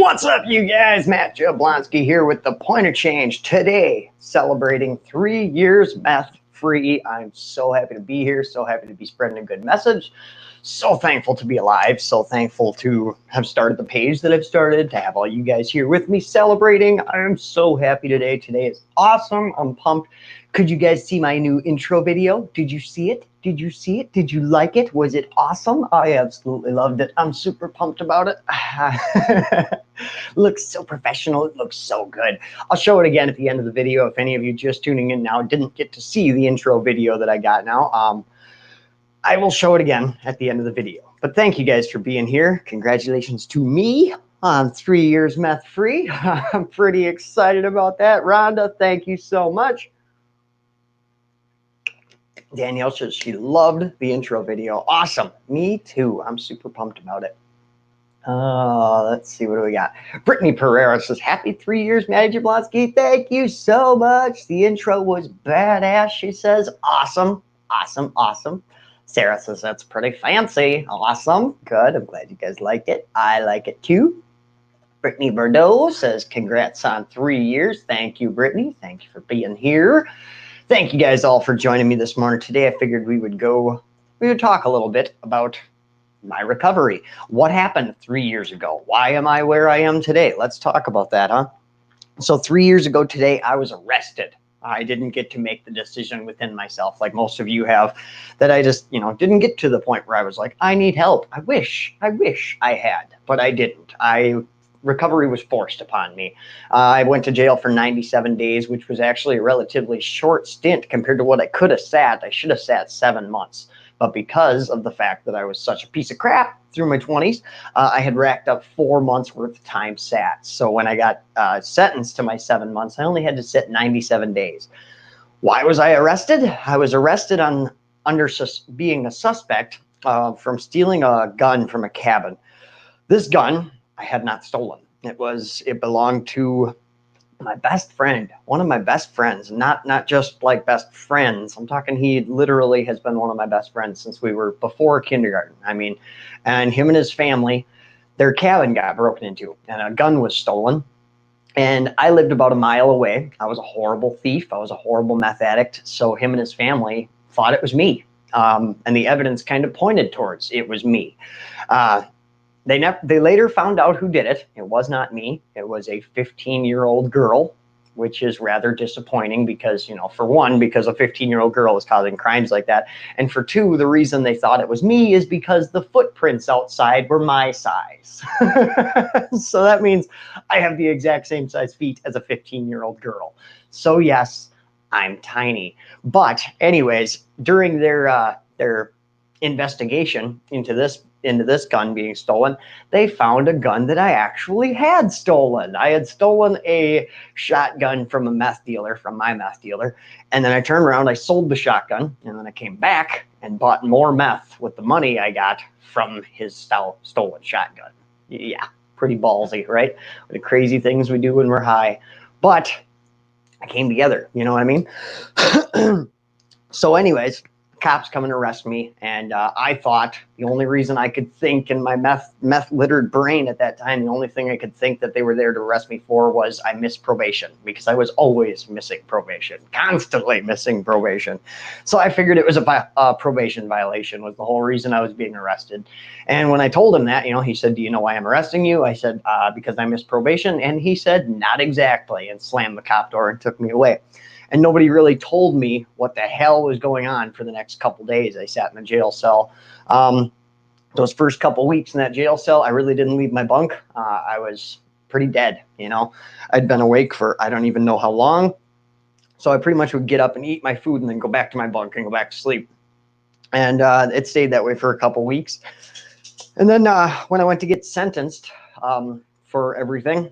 What's up, you guys? Matt Jablonski here with The Point of Change. Today, celebrating 3 years meth-free. I'm so happy to be here, so happy to be spreading a good message. So thankful to be alive, so thankful to have started the page that I've started, to have all you guys here with me celebrating. I'm so happy today. Today is awesome. I'm pumped. Could you guys see my new intro video? Did you see it? Did you see it? Did you like it? Was it awesome? I absolutely loved it. I'm super pumped about it. Looks so professional. It looks so good. I'll show it again at the end of the video. If any of you just tuning in now didn't get to see the intro video that I got now, I will show it again at the end of the video. But thank you guys for being here. Congratulations to me on 3 years meth-free. I'm pretty excited about that. Rhonda, thank you so much. Danielle says she loved the intro video. Awesome. Me too. I'm super pumped about it. Let's see, what do we got? Brittany Pereira says, happy 3 years, Maddie Jablonski. Thank you so much. The intro was badass. She says, awesome, awesome, awesome. Sarah says, that's pretty fancy. Awesome. Good. I'm glad you guys liked it. I like it too. Brittany Bordeaux says, congrats on 3 years. Thank you, Brittany. Thank you for being here. Thank you guys all for joining me this morning. Today I figured we would talk a little bit about my recovery. What happened 3 years ago? Why am I where I am today? Let's talk about that, huh? So 3 years ago today, I was arrested. I didn't get to make the decision within myself like most of you have, that I just, didn't get to the point where I was like, I need help. I wish I had, but I didn't. Recovery was forced upon me. I went to jail for 97 days, which was actually a relatively short stint compared to what I could have sat. I should have sat 7 months. But because of the fact that I was such a piece of crap through my 20s, I had racked up 4 months worth of time sat. So when I got sentenced to my 7 months, I only had to sit 97 days. Why was I arrested? I was arrested under being a suspect from stealing a gun from a cabin. This gun I had not stolen. It belonged to my best friend, one of my best friends, not just like best friends. I'm talking, he literally has been one of my best friends since we were before kindergarten. And him and his family, their cabin got broken into and a gun was stolen. And I lived about a mile away. I was a horrible thief. I was a horrible meth addict. So him and his family thought it was me. And the evidence kind of pointed towards it was me. They later found out who did it. It was not me. It was a 15-year-old girl, which is rather disappointing because, for one, because a 15-year-old girl is causing crimes like that. And for two, the reason they thought it was me is because the footprints outside were my size. So that means I have the exact same size feet as a 15-year-old girl. So yes, I'm tiny. But anyways, during their investigation into this gun being stolen, they found a gun that I actually had stolen. I had stolen a shotgun from a meth dealer, from my meth dealer, and then I turned around, I sold the shotgun, and then I came back and bought more meth with the money I got from his stolen shotgun. Yeah, pretty ballsy, right? The crazy things we do when we're high. But I came together, you know what I mean? So anyways, cops come and arrest me, and I thought the only reason I could think in my meth littered brain at that time, the only thing I could think that they were there to arrest me for was I missed probation, because I was always missing probation, constantly missing probation. So I figured it was a probation violation was the whole reason I was being arrested. And when I told him that, he said, do you know why I'm arresting you? I said, because I missed probation. And he said, not exactly, and slammed the cop door and took me away. And nobody really told me what the hell was going on for the next couple days. I sat in a jail cell. Those first couple weeks in that jail cell, I really didn't leave my bunk. I was pretty dead, I'd been awake for I don't even know how long. So I pretty much would get up and eat my food and then go back to my bunk and go back to sleep. And it stayed that way for a couple weeks. And then when I went to get sentenced for everything,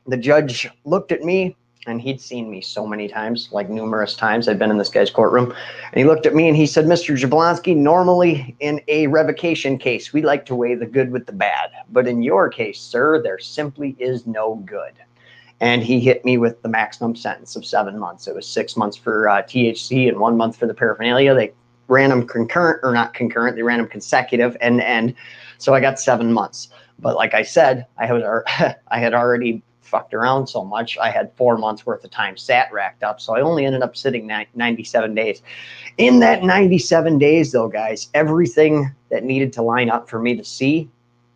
the judge looked at me. And he'd seen me so many times, like numerous times. I'd been in this guy's courtroom. And he looked at me and he said, Mr. Jablonski, normally in a revocation case, we like to weigh the good with the bad. But in your case, sir, there simply is no good. And he hit me with the maximum sentence of 7 months. It was 6 months for THC and 1 month for the paraphernalia. They ran them concurrent, or not concurrent, they ran them consecutive end to end. So I got 7 months. But like I said, I had already fucked around so much. I had 4 months worth of time sat racked up. So I only ended up sitting 97 days. In that 97 days, though, guys, everything that needed to line up for me to see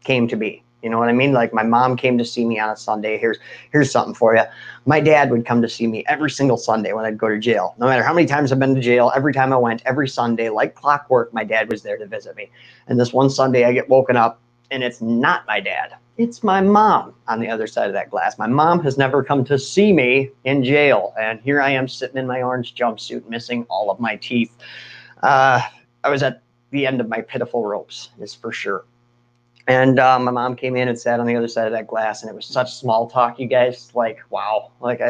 came to be. You know what I mean? Like my mom came to see me on a Sunday. Here's something for you. My dad would come to see me every single Sunday when I'd go to jail. No matter how many times I've been to jail, every time I went, every Sunday, like clockwork, my dad was there to visit me. And this one Sunday I get woken up and it's not my dad. It's my mom on the other side of that glass. My mom has never come to see me in jail. And here I am sitting in my orange jumpsuit, missing all of my teeth. I was at the end of my pitiful ropes, is for sure. And my mom came in and sat on the other side of that glass, and it was such small talk, you guys. Like, wow. Like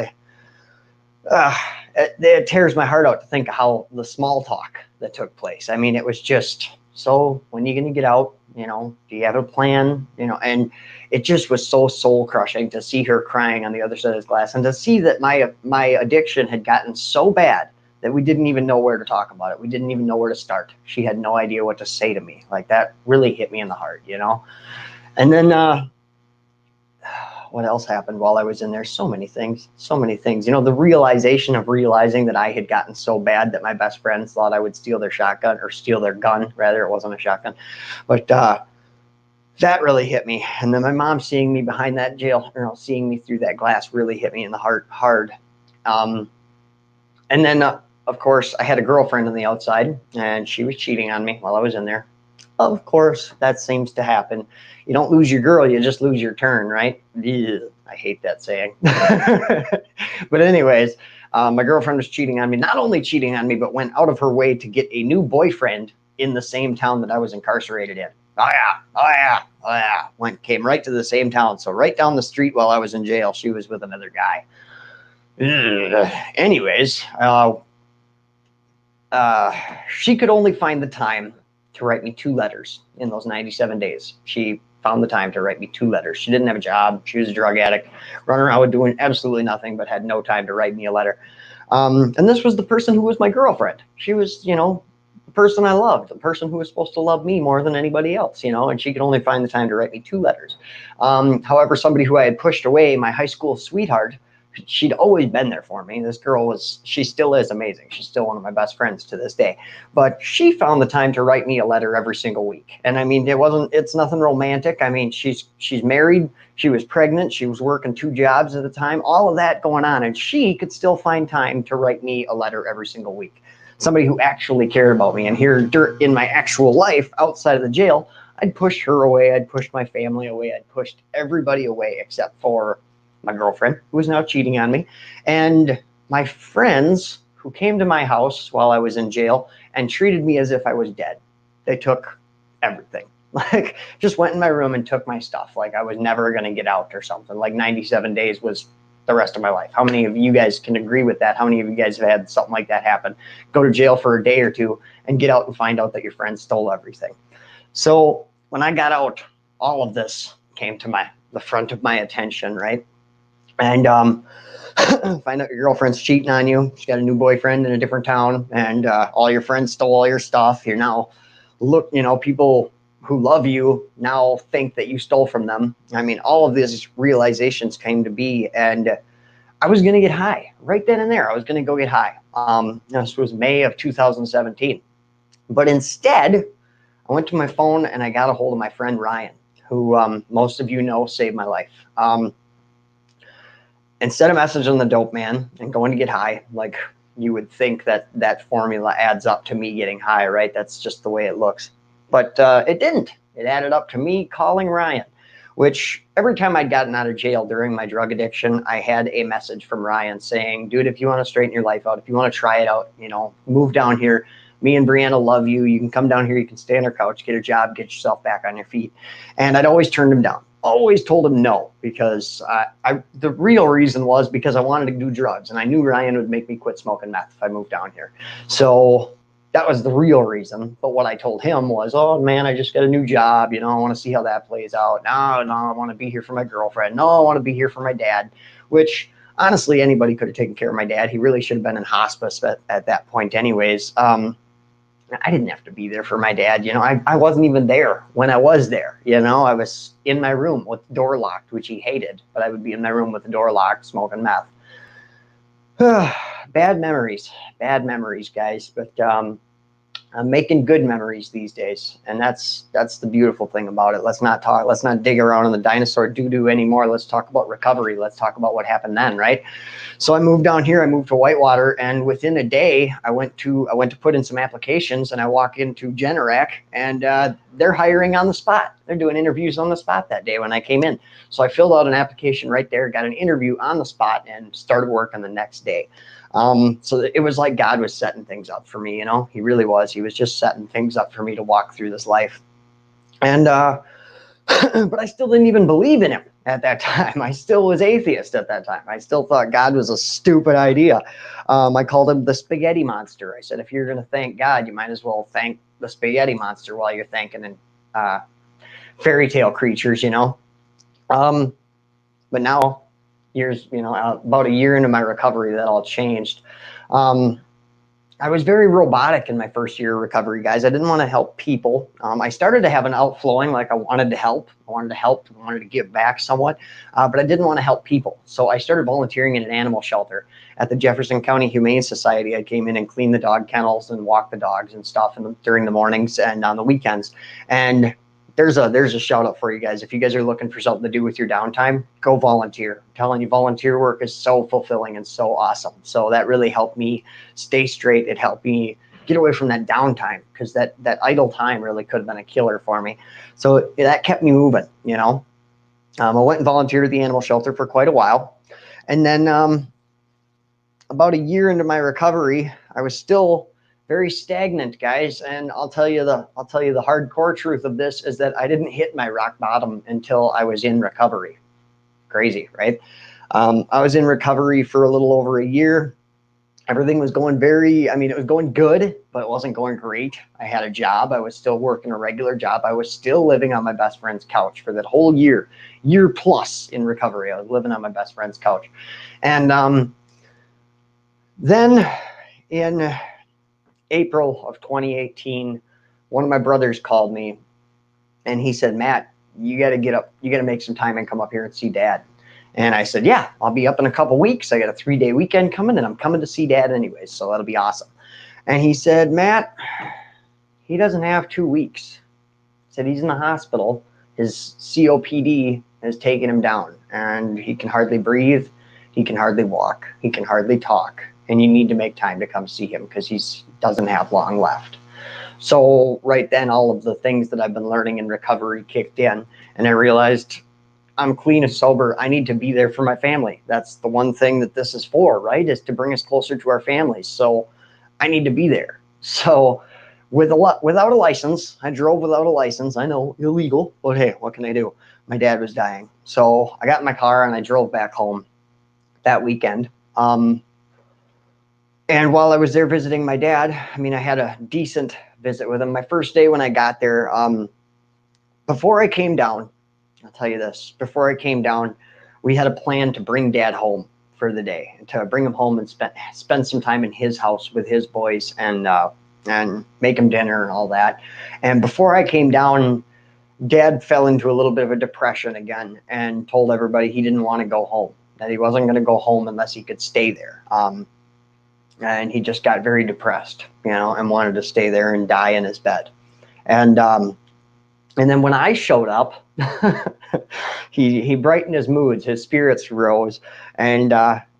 it tears my heart out to think of how the small talk that took place. I mean, it was just, so when are you going to get out? You know, do you have a plan? You know, and it just was so soul crushing to see her crying on the other side of this glass, and to see that my addiction had gotten so bad that we didn't even know where to talk about it. We didn't even know where to start. She had no idea what to say to me. Like that really hit me in the heart, you know? And then what else happened while I was in there? So many things. You know, the realization of realizing that I had gotten so bad that my best friends thought I would steal their shotgun, or steal their gun, rather. It wasn't a shotgun. But that really hit me. And then my mom seeing me behind that jail, you know, seeing me through that glass really hit me in the heart hard. And then, of course, I had a girlfriend on the outside, and she was cheating on me while I was in there. Of course, that seems to happen. You don't lose your girl, you just lose your turn, right? Ugh, I hate that saying. But anyways, my girlfriend was cheating on me. Not only cheating on me, but went out of her way to get a new boyfriend in the same town that I was incarcerated in. Oh yeah. Came right to the same town. So right down the street while I was in jail, she was with another guy. Ugh. Anyways, she could only find the time to write me 2 letters in those 97 days. She found the time to write me 2 letters. She didn't have a job. She was a drug addict, running around doing absolutely nothing, but had no time to write me a letter. And this was the person who was my girlfriend. She was, you know, the person I loved, the person who was supposed to love me more than anybody else, you know, and she could only find the time to write me 2 letters. However, somebody who I had pushed away, my high school sweetheart, she'd always been there for me. This girl she still is amazing. She's still one of my best friends to this day. But she found the time to write me a letter every single week. And I mean, it's nothing romantic. I mean, she's married, she was pregnant, she was working 2 jobs at a time, all of that going on. And she could still find time to write me a letter every single week. Somebody who actually cared about me. And here in my actual life outside of the jail, I'd pushed her away. I'd pushed my family away. I'd pushed everybody away except for my girlfriend, who was now cheating on me, and my friends who came to my house while I was in jail and treated me as if I was dead. They took everything. Like, just went in my room and took my stuff like I was never going to get out or something. Like 97 days was the rest of my life. How many of you guys can agree with that? How many of you guys have had something like that happen? Go to jail for a day or two and get out and find out that your friends stole everything. So when I got out, all of this came to the front of my attention, right? And find out your girlfriend's cheating on you. She's got a new boyfriend in a different town, and all your friends stole all your stuff. You're now people who love you now think that you stole from them. I mean, all of these realizations came to be, and I was going to get high right then and there. I was going to go get high. This was May of 2017. But instead, I went to my phone and I got a hold of my friend Ryan, who most of you know saved my life. Instead of messaging the dope man and going to get high, like you would think that formula adds up to me getting high, right? That's just the way it looks. But it didn't. It added up to me calling Ryan, which every time I'd gotten out of jail during my drug addiction, I had a message from Ryan saying, dude, if you want to straighten your life out, if you want to try it out, you know, move down here. Me and Brianna love you. You can come down here. You can stay on our couch, get a job, get yourself back on your feet. And I'd always turned him down. Always told him no, because the real reason was because I wanted to do drugs, and I knew Ryan would make me quit smoking meth if I moved down here. So that was the real reason. But what I told him was, oh man, I just got a new job. You know, I want to see how that plays out. No, I want to be here for my girlfriend. No, I want to be here for my dad, which honestly, anybody could have taken care of my dad. He really should have been in hospice at that point anyways. I didn't have to be there for my dad. I wasn't even there when I was there. I was in my room with the door locked, which he hated, but I would be in my room with the door locked, smoking meth. Bad memories, guys. But I'm making good memories these days, and that's the beautiful thing about it. Let's not dig around in the dinosaur doo-doo anymore. Let's talk about recovery. Let's talk about what happened then, right? So I moved down here. I moved to Whitewater, and within a day, I went to put in some applications, and I walk into Generac, and they're hiring on the spot. They're doing interviews on the spot that day when I came in. So I filled out an application right there, got an interview on the spot, and started working the next day. So it was like God was setting things up for me. He really was. He was just setting things up for me to walk through this life. And but I still didn't even believe in him at that time. I still was atheist at that time. I still thought God was a stupid idea. I called him the spaghetti monster. I said, if you're going to thank God, you might as well thank the spaghetti monster while you're thanking fairy tale creatures, But now, about a year into my recovery, that all changed. I was very robotic in my first year of recovery, guys. I didn't want to help people. I started to have an outflowing, like I wanted to help. I wanted to give back somewhat, but I didn't want to help people. So I started volunteering in an animal shelter at the Jefferson County Humane Society. I came in and cleaned the dog kennels and walked the dogs and stuff during the mornings and on the weekends. And there's a shout out for you guys. If you guys are looking for something to do with your downtime, go volunteer. I'm telling you, volunteer work is so fulfilling and so awesome. So that really helped me stay straight. It helped me get away from that downtime, because that idle time really could have been a killer for me. So that kept me moving. I went and volunteered at the animal shelter for quite a while, and then about a year into my recovery, I was still very stagnant, guys. And I'll tell you the hardcore truth of this is that I didn't hit my rock bottom until I was in recovery. Crazy, right? I was in recovery for a little over a year. Everything was going it was going good, but it wasn't going great. I had a job. I was still working a regular job. I was still living on my best friend's couch for that whole year plus in recovery. I was living on my best friend's couch. And then in April of 2018, one of my brothers called me, and he said, Matt, you got to get up. You got to make some time and come up here and see Dad. And I said, yeah, I'll be up in a couple weeks. I got a 3-day weekend coming, and I'm coming to see Dad anyways, so that'll be awesome. And he said, Matt, he doesn't have 2 weeks. He said he's in the hospital. His COPD has taken him down, and he can hardly breathe. He can hardly walk. He can hardly talk. And you need to make time to come see him, because he doesn't have long left. So right then, all of the things that I've been learning in recovery kicked in, and I realized I'm clean and sober. I need to be there for my family. That's the one thing that this is for, right? Is to bring us closer to our families. So I need to be there. So without a license, I drove without a license. I know, illegal, but hey, what can I do? My dad was dying. So I got in my car and I drove back home that weekend. And while I was there visiting my dad, I had a decent visit with him. My first day when I got there, before I came down, I'll tell you this, before I came down, we had a plan to bring Dad home for the day, to bring him home and spend some time in his house with his boys and make him dinner and all that. And before I came down, Dad fell into a little bit of a depression again and told everybody he didn't want to go home, that he wasn't going to go home unless he could stay there. And he just got very depressed, and wanted to stay there and die in his bed. And then when I showed up, he brightened his moods, his spirits rose, and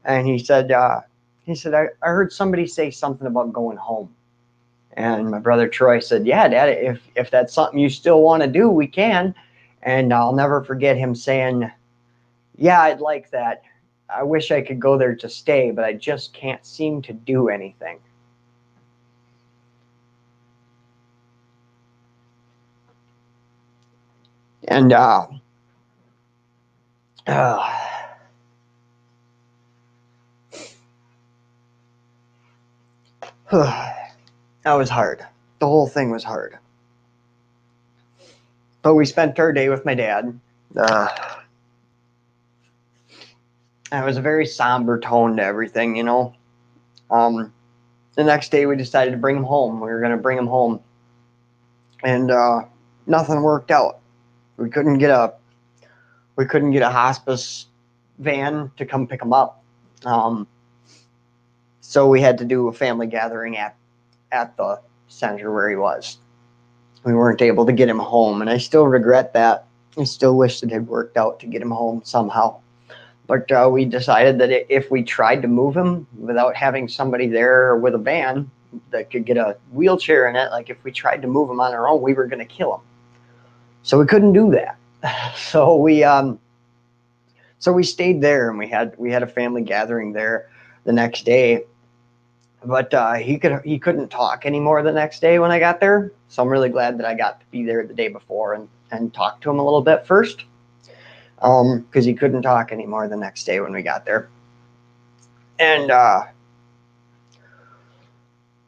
he said, I heard somebody say something about going home. And my brother Troy said, yeah, Dad, if that's something you still want to do, we can. And I'll never forget him saying, yeah, I'd like that. I wish I could go there to stay, but I just can't seem to do anything. And that was hard. The whole thing was hard. But we spent our day with my dad. It was a very somber tone to everything, the next day we decided to bring him home. We were going to bring him home, and nothing worked out. We couldn't get a hospice van to come pick him up. So we had to do a family gathering at the center where he was. We weren't able to get him home, and I still regret that. I still wish it had worked out to get him home somehow. But we decided that if we tried to move him without having somebody there with a van that could get a wheelchair in it, like if we tried to move him on our own, we were going to kill him. So we couldn't do that. So we stayed there, and we had a family gathering there the next day. But he couldn't talk anymore the next day when I got there. So I'm really glad that I got to be there the day before and talk to him a little bit first. Because he couldn't talk anymore the next day when we got there. And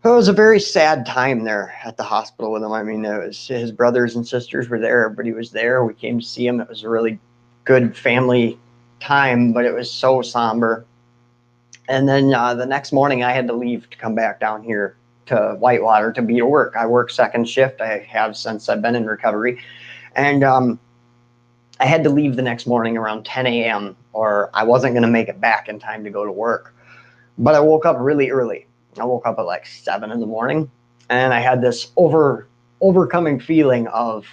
it was a very sad time there at the hospital with him. I mean, it was, his brothers and sisters were there. Everybody was there. We came to see him. It was a really good family time, but it was so somber. And then the next morning I had to leave to come back down here to Whitewater to be to work. I work second shift. I have since I've been in recovery. And I had to leave the next morning around 10 a.m. or I wasn't going to make it back in time to go to work. But I woke up really early. I woke up at like 7 in the morning, and I had this overcoming feeling of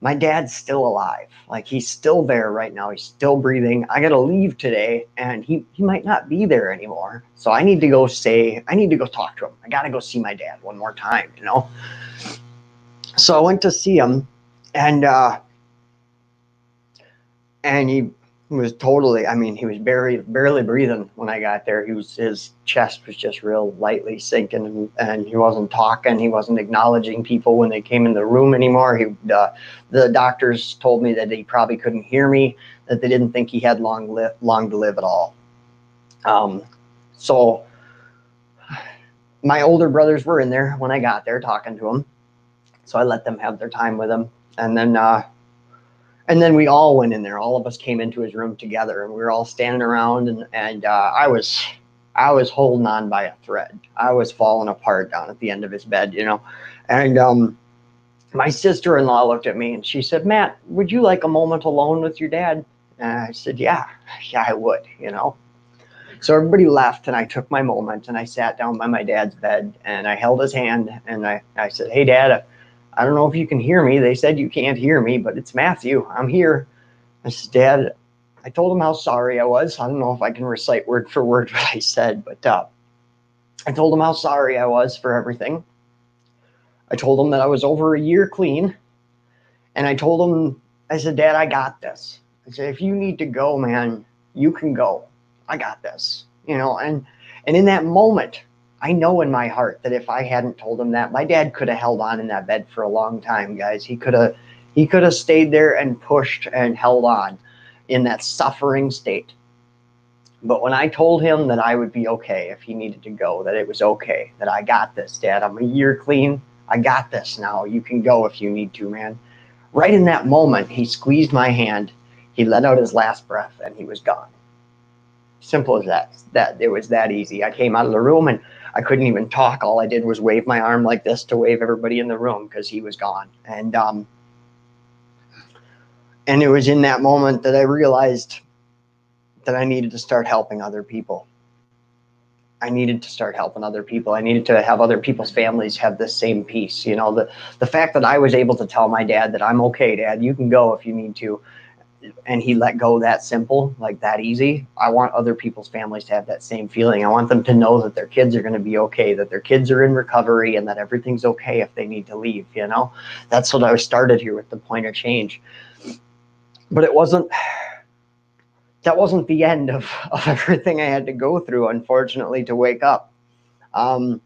my dad's still alive. Like he's still there right now. He's still breathing. I got to leave today, and he might not be there anymore. So I need to go talk to him. I got to go see my dad one more time, you know? So I went to see him, and he was totally, I mean, he was barely breathing when I got there. His chest was just real lightly sinking, and he wasn't talking. He wasn't acknowledging people when they came in the room anymore. The doctors told me that he probably couldn't hear me, that they didn't think he had long to live at all. So my older brothers were in there when I got there talking to him. So I let them have their time with him. And then we all went in there. All of us came into his room together, and we were all standing around, and I was holding on by a thread. I was falling apart down at the end of his bed, you know. And my sister-in-law looked at me, and she said, "Matt, would you like a moment alone with your dad?" And I said, yeah, I would, you know. So everybody left, and I took my moment, and I sat down by my dad's bed, and I held his hand, and I said, "Hey, Dad, I don't know if you can hear me. They said you can't hear me, but it's Matthew. I'm here." I said, "Dad," I told him how sorry I was. I don't know if I can recite word for word what I said, but I told him how sorry I was for everything. I told him that I was over a year clean. And I told him, I said, "Dad, I got this." I said, "If you need to go, man, you can go. I got this." You know, and in that moment, I know in my heart that if I hadn't told him that, my dad could have held on in that bed for a long time, guys. He could have stayed there and pushed and held on in that suffering state. But when I told him that I would be okay if he needed to go, that it was okay, that I got this, Dad, I'm a year clean. I got this now. You can go if you need to, man. Right in that moment, he squeezed my hand, he let out his last breath, and he was gone. Simple as that. It was that easy. I came out of the room, and I couldn't even talk. All I did was wave my arm like this to wave everybody in the room because he was gone. And it was in that moment that I realized that I needed to start helping other people. I needed to start helping other people. I needed to have other people's families have the same peace. You know, the fact that I was able to tell my dad that I'm okay, Dad, you can go if you need to, and he let go that simple, like that easy. I want other people's families to have that same feeling. I want them to know that their kids are going to be okay, that their kids are in recovery, and that everything's okay if they need to leave, you know? That's what I started here with the point of change. But that wasn't the end of everything I had to go through, unfortunately, to wake up. I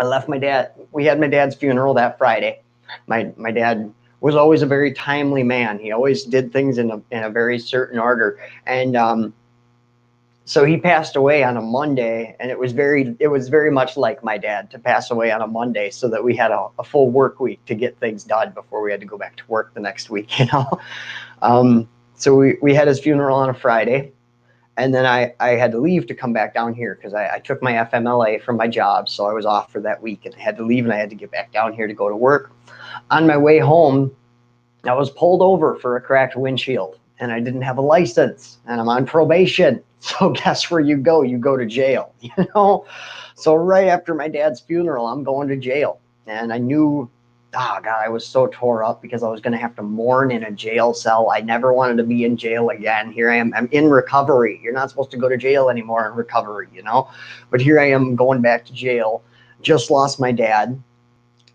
left my dad. We had my dad's funeral that Friday. My dad was always a very timely man. He always did things in a very certain order. And so he passed away on a Monday, and it was very much like my dad to pass away on a Monday, so that we had a full work week to get things done before we had to go back to work the next week, you know. So we had his funeral on a Friday, And then I had to leave to come back down here because I took my FMLA from my job. So I was off for that week and I had to leave and I had to get back down here to go to work. On my way home, I was pulled over for a cracked windshield and I didn't have a license and I'm on probation. So guess where you go? You go to jail, you know? So right after my dad's funeral, I'm going to jail. And I knew, oh God, I was so tore up because I was going to have to mourn in a jail cell. I never wanted to be in jail again. Here I am. I'm in recovery. You're not supposed to go to jail anymore in recovery, you know? But here I am going back to jail. Just lost my dad.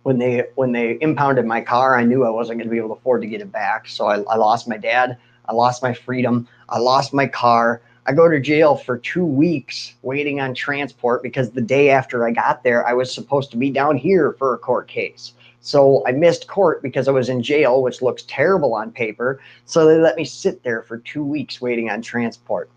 When they impounded my car, I knew I wasn't going to be able to afford to get it back. So I lost my dad. I lost my freedom. I lost my car. I go to jail for 2 weeks waiting on transport because the day after I got there, I was supposed to be down here for a court case. So I missed court because I was in jail, which looks terrible on paper. So they let me sit there for 2 weeks waiting on transport.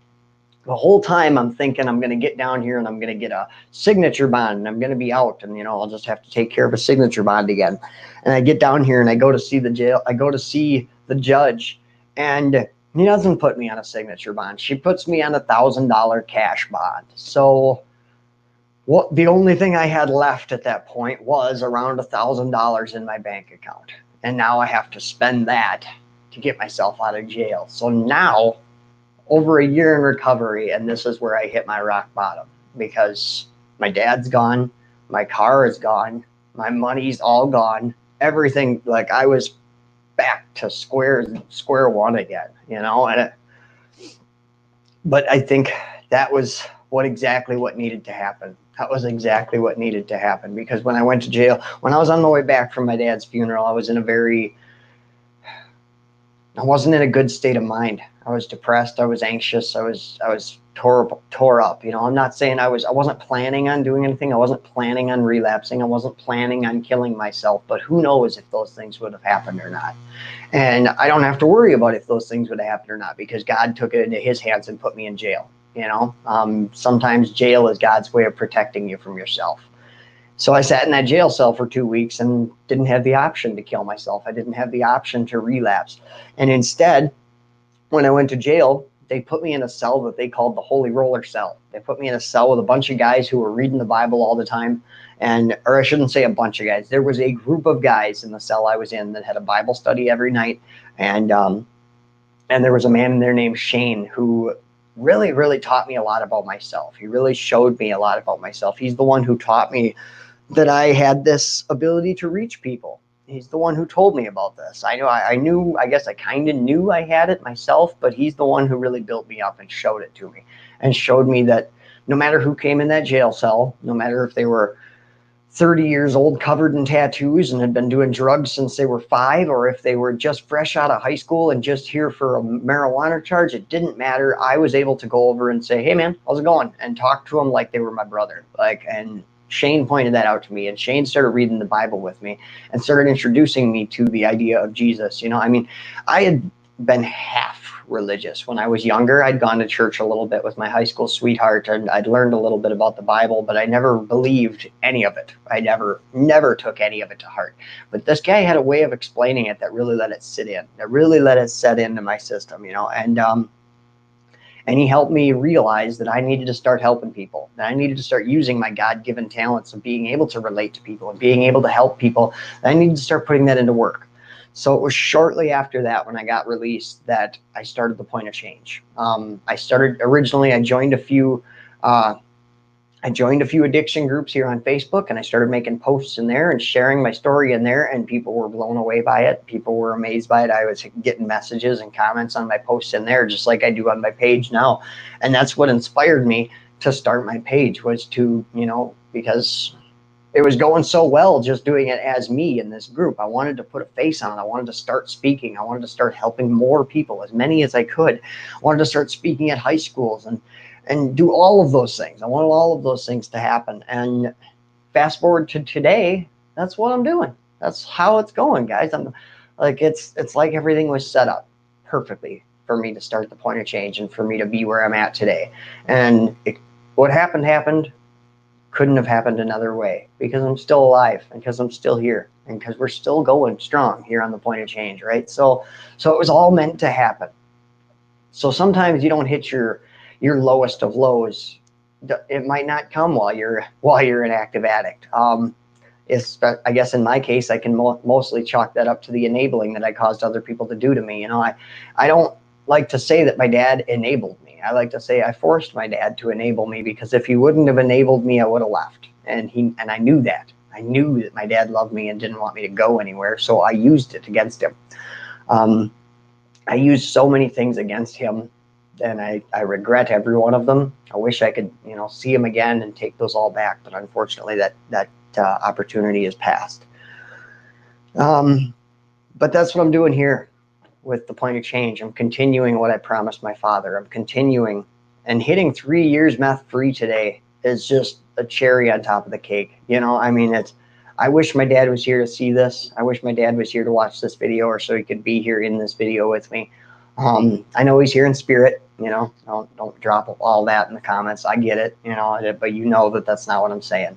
The whole time I'm thinking I'm going to get down here and I'm going to get a signature bond and I'm going to be out and, you know, I'll just have to take care of a signature bond again. And I get down here and I go to see the jail. I go to see the judge and he doesn't put me on a signature bond. She puts me on $1,000 cash bond. So what the only thing I had left at that point was around $1,000 in my bank account. And now I have to spend that to get myself out of jail. So now over a year in recovery, and this is where I hit my rock bottom because my dad's gone, my car is gone, my money's all gone, everything. Like I was back to square one again, you know. But I think that was exactly what needed to happen. That was exactly what needed to happen because when I went to jail, when I was on my way back from my dad's funeral, I wasn't in a good state of mind. I was depressed. I was anxious. I was tore up. You know, I'm not saying I wasn't planning on doing anything. I wasn't planning on relapsing. I wasn't planning on killing myself. But who knows if those things would have happened or not. And I don't have to worry about if those things would have happened or not because God took it into his hands and put me in jail. You know, sometimes jail is God's way of protecting you from yourself. So I sat in that jail cell for 2 weeks and didn't have the option to kill myself. I didn't have the option to relapse. And instead, when I went to jail, they put me in a cell that they called the Holy Roller cell. They put me in a cell with a bunch of guys who were reading the Bible all the time. Or I shouldn't say a bunch of guys. There was a group of guys in the cell I was in that had a Bible study every night. And there was a man in there named Shane who really, really taught me a lot about myself. He really showed me a lot about myself. He's the one who taught me that I had this ability to reach people. He's the one who told me about this. I guess I kind of knew I had it myself, but he's the one who really built me up and showed it to me and showed me that no matter who came in that jail cell, no matter if they were 30 years old, covered in tattoos and had been doing drugs since they were 5, or if they were just fresh out of high school and just here for a marijuana charge, it didn't matter. I was able to go over and say, hey man, how's it going? And talk to them like they were my brother. And Shane pointed that out to me, and Shane started reading the Bible with me and started introducing me to the idea of Jesus. You know, I mean, I had been half religious when I was younger. I'd gone to church a little bit with my high school sweetheart, and I'd learned a little bit about the Bible, but I never believed any of it. I never took any of it to heart. But this guy had a way of explaining it that really let it sit in, that really let it set into my system, you know, and he helped me realize that I needed to start helping people, that I needed to start using my God-given talents of being able to relate to people and being able to help people. That I needed to start putting that into work. So it was shortly after that, when I got released, that I started the Point of Change. I joined a few addiction groups here on Facebook, and I started making posts in there and sharing my story in there, and people were blown away by it. People were amazed by it. I was getting messages and comments on my posts in there, just like I do on my page now. And that's what inspired me to start my page, was to, you know, because it was going so well just doing it as me in this group. I wanted to put a face on it. I wanted to start speaking. I wanted to start helping more people, as many as I could. I wanted to start speaking at high schools and do all of those things. I wanted all of those things to happen. And fast forward to today, that's what I'm doing. That's how it's going, guys. I'm like, it's like everything was set up perfectly for me to start the Point of Change and for me to be where I'm at today. And what happened couldn't have happened another way, because I'm still alive and because I'm still here and because we're still going strong here on the Point of Change, right? So it was all meant to happen. So sometimes you don't hit your your lowest of lows, it might not come while you're an active addict. I guess in my case, I can mostly chalk that up to the enabling that I caused other people to do to me. I don't like to say that my dad enabled me. I like to say I forced my dad to enable me, because if he wouldn't have enabled me, I would have left. And I knew that. I knew that my dad loved me and didn't want me to go anywhere, so I used it against him. I used so many things against him, and I regret every one of them. I wish I could, see him again and take those all back, but unfortunately that opportunity has passed. But that's what I'm doing here with the Point of Change. I'm continuing what I promised my father. I'm continuing, and hitting 3 years meth free today is just a cherry on top of the cake. I wish my dad was here to see this. I wish my dad was here to watch this video, or so he could be here in this video with me. I know he's here in spirit. Don't drop all that in the comments. I get it, but you know that that's not what I'm saying.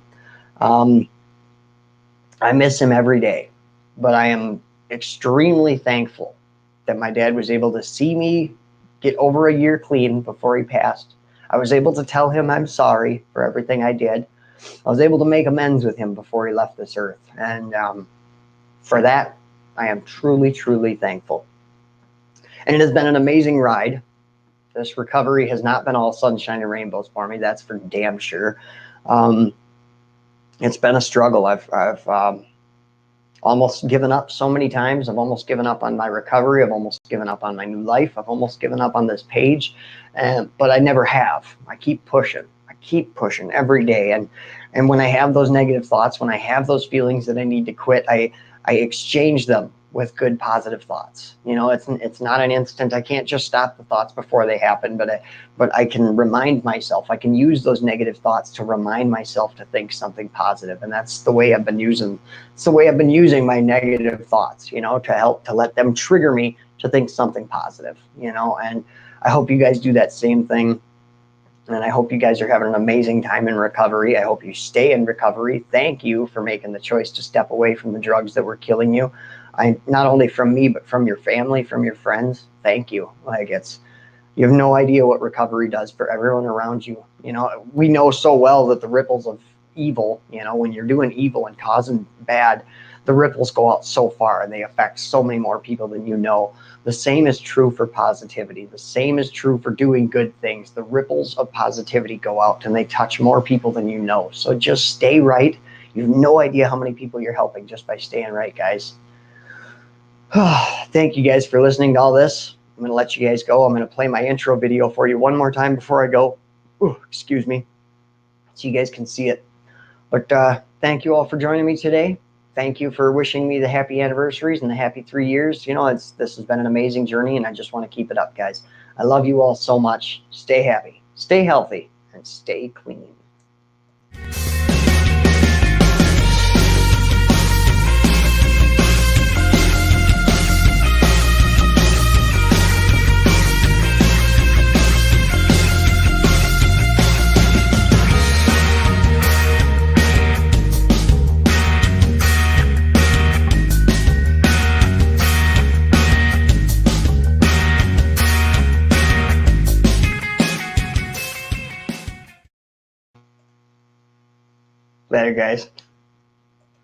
I miss him every day, but I am extremely thankful that my dad was able to see me get over a year clean before he passed. I was able to tell him I'm sorry for everything I did. I was able to make amends with him before he left this earth. And for that, I am truly, truly thankful. And it has been an amazing ride. This recovery has not been all sunshine and rainbows for me. That's for damn sure. It's been a struggle. I've almost given up so many times. I've almost given up on my recovery. I've almost given up on my new life. I've almost given up on this page, but I never have. I keep pushing. I keep pushing every day. And when I have those negative thoughts, when I have those feelings that I need to quit, I exchange them with good, positive thoughts. It's not an instant. I can't just stop the thoughts before they happen, but I can remind myself. I can use those negative thoughts to remind myself to think something positive. And that's the way I've been using. It's the way I've been using my negative thoughts, to let them trigger me to think something positive, and I hope you guys do that same thing. And I hope you guys are having an amazing time in recovery. I hope you stay in recovery. Thank you for making the choice to step away from the drugs that were killing you. Not only from me, but from your family, from your friends. Thank you. You have no idea what recovery does for everyone around you. We know so well that the ripples of evil, when you're doing evil and causing bad, the ripples go out so far and they affect so many more people than you know. The same is true for positivity. The same is true for doing good things. The ripples of positivity go out and they touch more people than you know. So just stay right. You have no idea how many people you're helping just by staying right, guys. Thank you guys for listening to all this. I'm going to let you guys go. I'm going to play my intro video for you one more time before I go. Excuse me. So you guys can see it. But thank you all for joining me today. Thank you for wishing me the happy anniversaries and the happy 3 years. This has been an amazing journey, and I just want to keep it up, guys. I love you all so much. Stay happy, stay healthy, and stay clean. Later, guys.